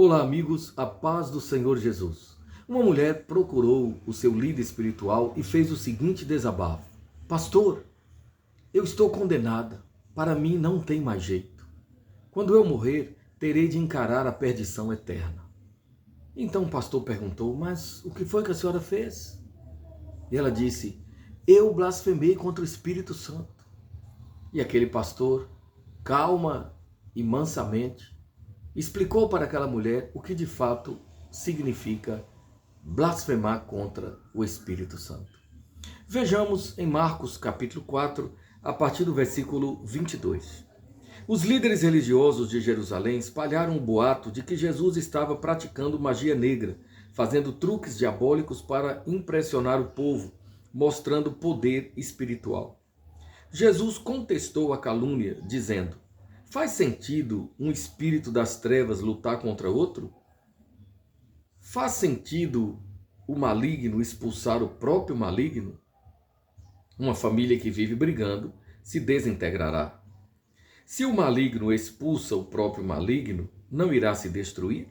Olá, amigos, a paz do Senhor Jesus. Uma mulher procurou o seu líder espiritual e fez o seguinte desabafo: Pastor, eu estou condenada. Para mim não tem mais jeito. Quando eu morrer, terei de encarar a perdição eterna. Então o pastor perguntou: Mas o que foi que a senhora fez? E ela disse: Eu blasfemei contra o Espírito Santo. E aquele pastor, calma e mansamente, explicou para aquela mulher o que de fato significa blasfemar contra o Espírito Santo. Vejamos em Marcos capítulo 4, a partir do versículo 22. Os líderes religiosos de Jerusalém espalharam o boato de que Jesus estava praticando magia negra, fazendo truques diabólicos para impressionar o povo, mostrando poder espiritual. Jesus contestou a calúnia, dizendo: Faz sentido um espírito das trevas lutar contra outro? Faz sentido o maligno expulsar o próprio maligno? Uma família que vive brigando se desintegrará. Se o maligno expulsa o próprio maligno, não irá se destruir?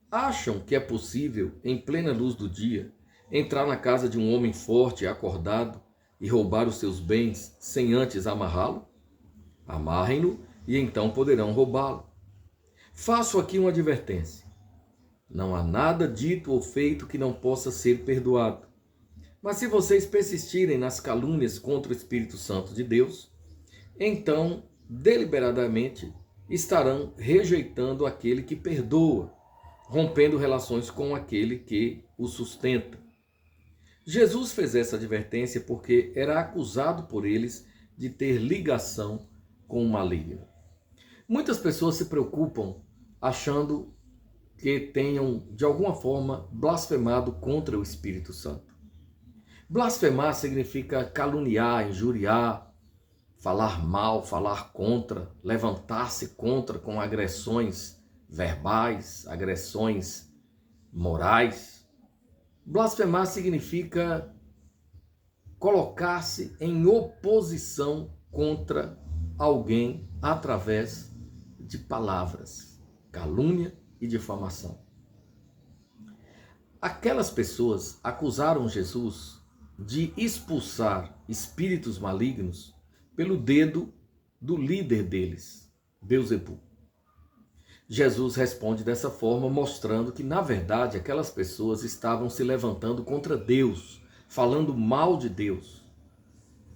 Acham que é possível, em plena luz do dia, entrar na casa de um homem forte e acordado e roubar os seus bens sem antes amarrá-lo? Amarrem-no e então poderão roubá-lo. Faço aqui uma advertência. Não há nada dito ou feito que não possa ser perdoado. Mas se vocês persistirem nas calúnias contra o Espírito Santo de Deus, então, deliberadamente, estarão rejeitando aquele que perdoa, rompendo relações com aquele que o sustenta. Jesus fez essa advertência porque era acusado por eles de ter ligação com o maligno. Muitas pessoas se preocupam achando que tenham, de alguma forma, blasfemado contra o Espírito Santo. Blasfemar significa caluniar, injuriar, falar mal, falar contra, levantar-se contra com agressões verbais, agressões morais. Blasfemar significa colocar-se em oposição contra alguém através de palavras, calúnia e difamação. Aquelas pessoas acusaram Jesus de expulsar espíritos malignos pelo dedo do líder deles, Beelzebul. Jesus responde dessa forma, mostrando que, na verdade, aquelas pessoas estavam se levantando contra Deus, falando mal de Deus,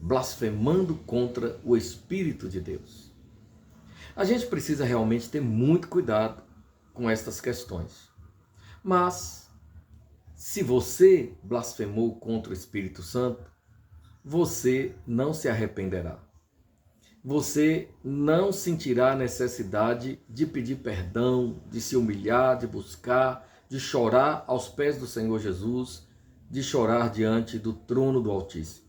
blasfemando contra o Espírito de Deus. A gente precisa realmente ter muito cuidado com estas questões. Mas, se você blasfemou contra o Espírito Santo, você não se arrependerá. Você não sentirá a necessidade de pedir perdão, de se humilhar, de buscar, de chorar aos pés do Senhor Jesus, de chorar diante do trono do Altíssimo.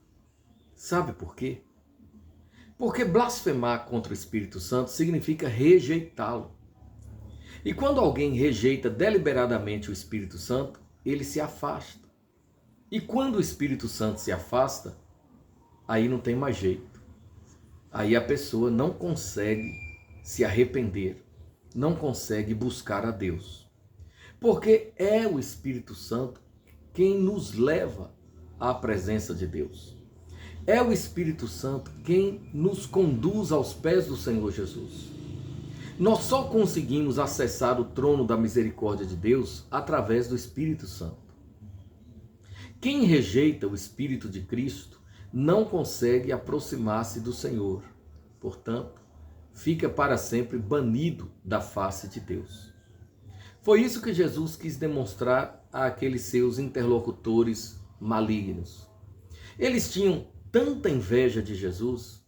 Sabe por quê? Porque blasfemar contra o Espírito Santo significa rejeitá-lo. E quando alguém rejeita deliberadamente o Espírito Santo, ele se afasta. E quando o Espírito Santo se afasta, aí não tem mais jeito. Aí a pessoa não consegue se arrepender, não consegue buscar a Deus. Porque é o Espírito Santo quem nos leva à presença de Deus. É o Espírito Santo quem nos conduz aos pés do Senhor Jesus. Nós só conseguimos acessar o trono da misericórdia de Deus através do Espírito Santo. Quem rejeita o Espírito de Cristo não consegue aproximar-se do Senhor. Portanto, fica para sempre banido da face de Deus. Foi isso que Jesus quis demonstrar àqueles seus interlocutores malignos. Eles tinham tanta inveja de Jesus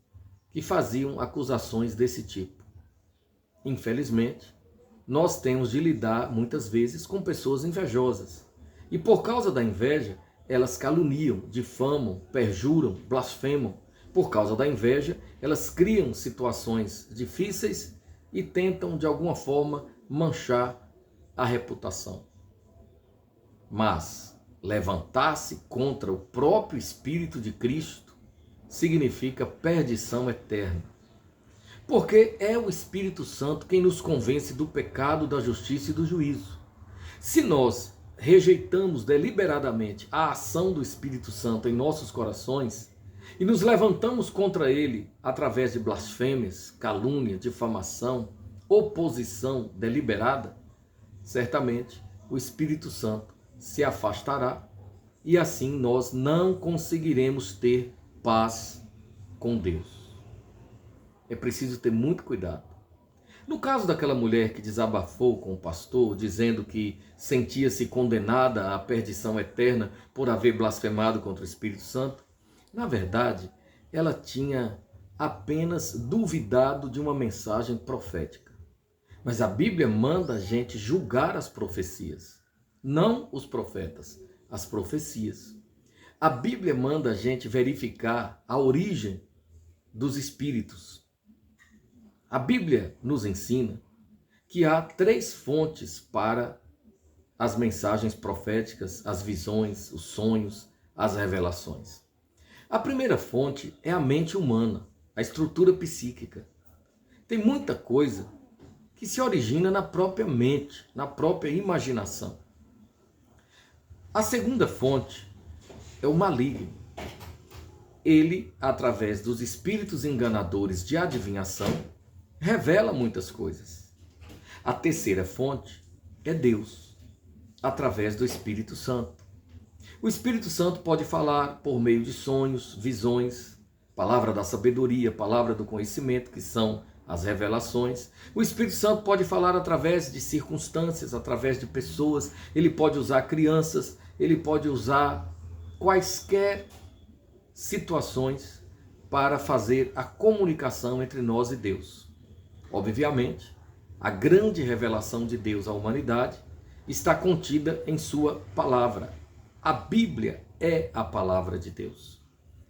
que faziam acusações desse tipo. Infelizmente, nós temos de lidar muitas vezes com pessoas invejosas. E por causa da inveja, elas caluniam, difamam, perjuram, blasfemam. Por causa da inveja, elas criam situações difíceis e tentam, de alguma forma, manchar a reputação. Mas levantar-se contra o próprio Espírito de Cristo significa perdição eterna. Porque é o Espírito Santo quem nos convence do pecado, da justiça e do juízo. Se nós rejeitamos deliberadamente a ação do Espírito Santo em nossos corações e nos levantamos contra ele através de blasfêmias, calúnia, difamação, oposição deliberada, certamente o Espírito Santo se afastará e assim nós não conseguiremos ter paz com Deus. É preciso ter muito cuidado. No caso daquela mulher que desabafou com o pastor, dizendo que sentia-se condenada à perdição eterna por haver blasfemado contra o Espírito Santo, na verdade, ela tinha apenas duvidado de uma mensagem profética. Mas a Bíblia manda a gente julgar as profecias, não os profetas, as profecias. A Bíblia manda a gente verificar a origem dos espíritos. A Bíblia nos ensina que há 3 fontes para as mensagens proféticas, as visões, os sonhos, as revelações. A primeira fonte é a mente humana, a estrutura psíquica. Tem muita coisa que se origina na própria mente, na própria imaginação. A segunda fonte é o maligno. Ele, através dos espíritos enganadores de adivinhação, revela muitas coisas. A terceira fonte é Deus, através do Espírito Santo. O Espírito Santo pode falar por meio de sonhos, visões, palavra da sabedoria, palavra do conhecimento, que são as revelações. O Espírito Santo pode falar através de circunstâncias, através de pessoas. Ele pode usar crianças, ele pode usar quaisquer situações para fazer a comunicação entre nós e Deus. Obviamente, a grande revelação de Deus à humanidade está contida em sua palavra. A Bíblia é a palavra de Deus.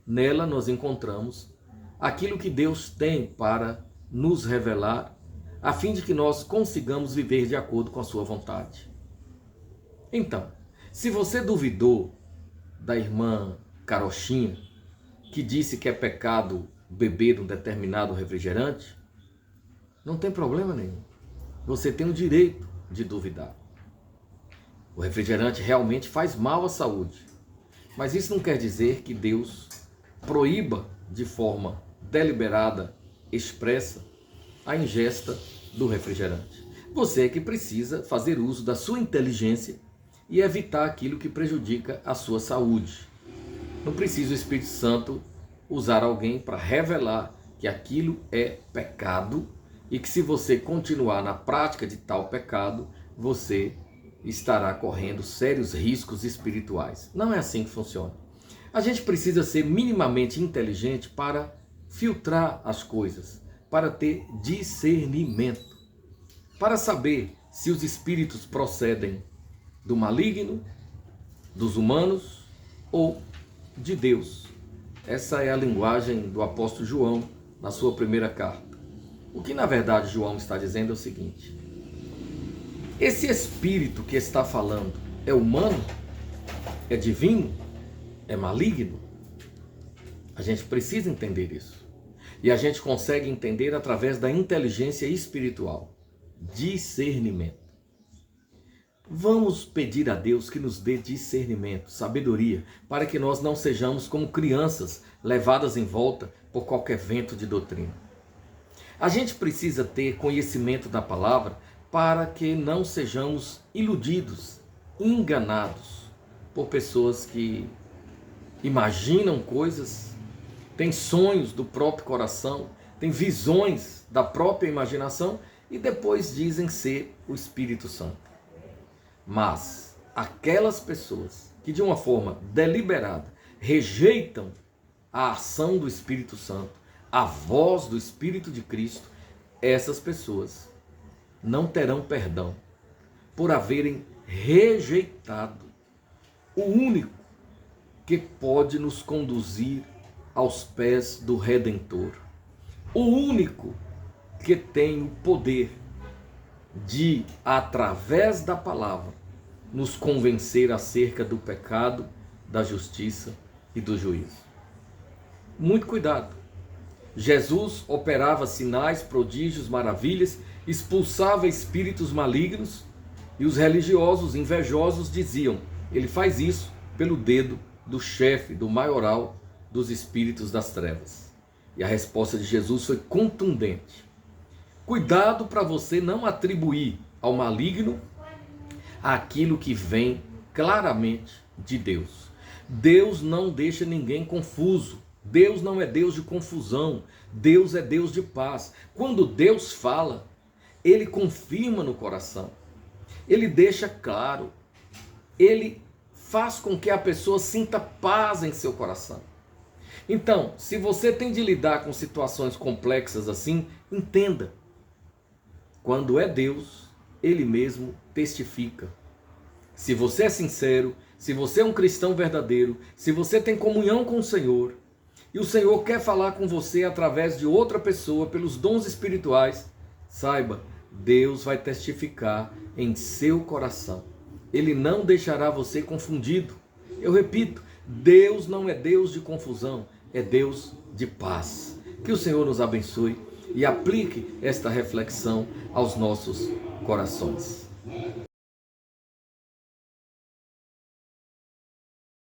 Nela nós encontramos aquilo que Deus tem para nos revelar, a fim de que nós consigamos viver de acordo com a sua vontade. Então, se você duvidou da irmã Carochinha, que disse que é pecado beber um determinado refrigerante, não tem problema nenhum. Você tem o direito de duvidar. O refrigerante realmente faz mal à saúde. Mas isso não quer dizer que Deus proíba de forma deliberada, expressa, a ingesta do refrigerante. Você é que precisa fazer uso da sua inteligência e evitar aquilo que prejudica a sua saúde. Não precisa o Espírito Santo usar alguém para revelar que aquilo é pecado e que se você continuar na prática de tal pecado, você estará correndo sérios riscos espirituais. Não é assim que funciona. A gente precisa ser minimamente inteligente para filtrar as coisas, para ter discernimento, para saber se os espíritos procedem do maligno, dos humanos ou de Deus. Essa é a linguagem do apóstolo João na sua primeira carta. O que na verdade João está dizendo é o seguinte: esse espírito que está falando é humano? É divino? É maligno? A gente precisa entender isso. E a gente consegue entender através da inteligência espiritual. Discernimento. Vamos pedir a Deus que nos dê discernimento, sabedoria, para que nós não sejamos como crianças levadas em volta por qualquer vento de doutrina. A gente precisa ter conhecimento da palavra para que não sejamos iludidos, enganados por pessoas que imaginam coisas, têm sonhos do próprio coração, têm visões da própria imaginação e depois dizem ser o Espírito Santo. Mas aquelas pessoas que de uma forma deliberada rejeitam a ação do Espírito Santo, a voz do Espírito de Cristo, essas pessoas não terão perdão por haverem rejeitado o único que pode nos conduzir aos pés do Redentor, o único que tem o poder de, através da palavra, nos convencer acerca do pecado, da justiça e do juízo. Muito cuidado. Jesus operava sinais, prodígios, maravilhas, expulsava espíritos malignos, e os religiosos invejosos diziam: ele faz isso pelo dedo do chefe, do maioral dos espíritos das trevas. E a resposta de Jesus foi contundente. Cuidado para você não atribuir ao maligno aquilo que vem claramente de Deus. Deus não deixa ninguém confuso. Deus não é Deus de confusão. Deus é Deus de paz. Quando Deus fala, Ele confirma no coração. Ele deixa claro. Ele faz com que a pessoa sinta paz em seu coração. Então, se você tem de lidar com situações complexas assim, entenda. Quando é Deus, Ele mesmo testifica. Se você é sincero, se você é um cristão verdadeiro, se você tem comunhão com o Senhor, e o Senhor quer falar com você através de outra pessoa, pelos dons espirituais, saiba, Deus vai testificar em seu coração. Ele não deixará você confundido. Eu repito, Deus não é Deus de confusão, é Deus de paz. Que o Senhor nos abençoe e aplique esta reflexão aos nossos corações.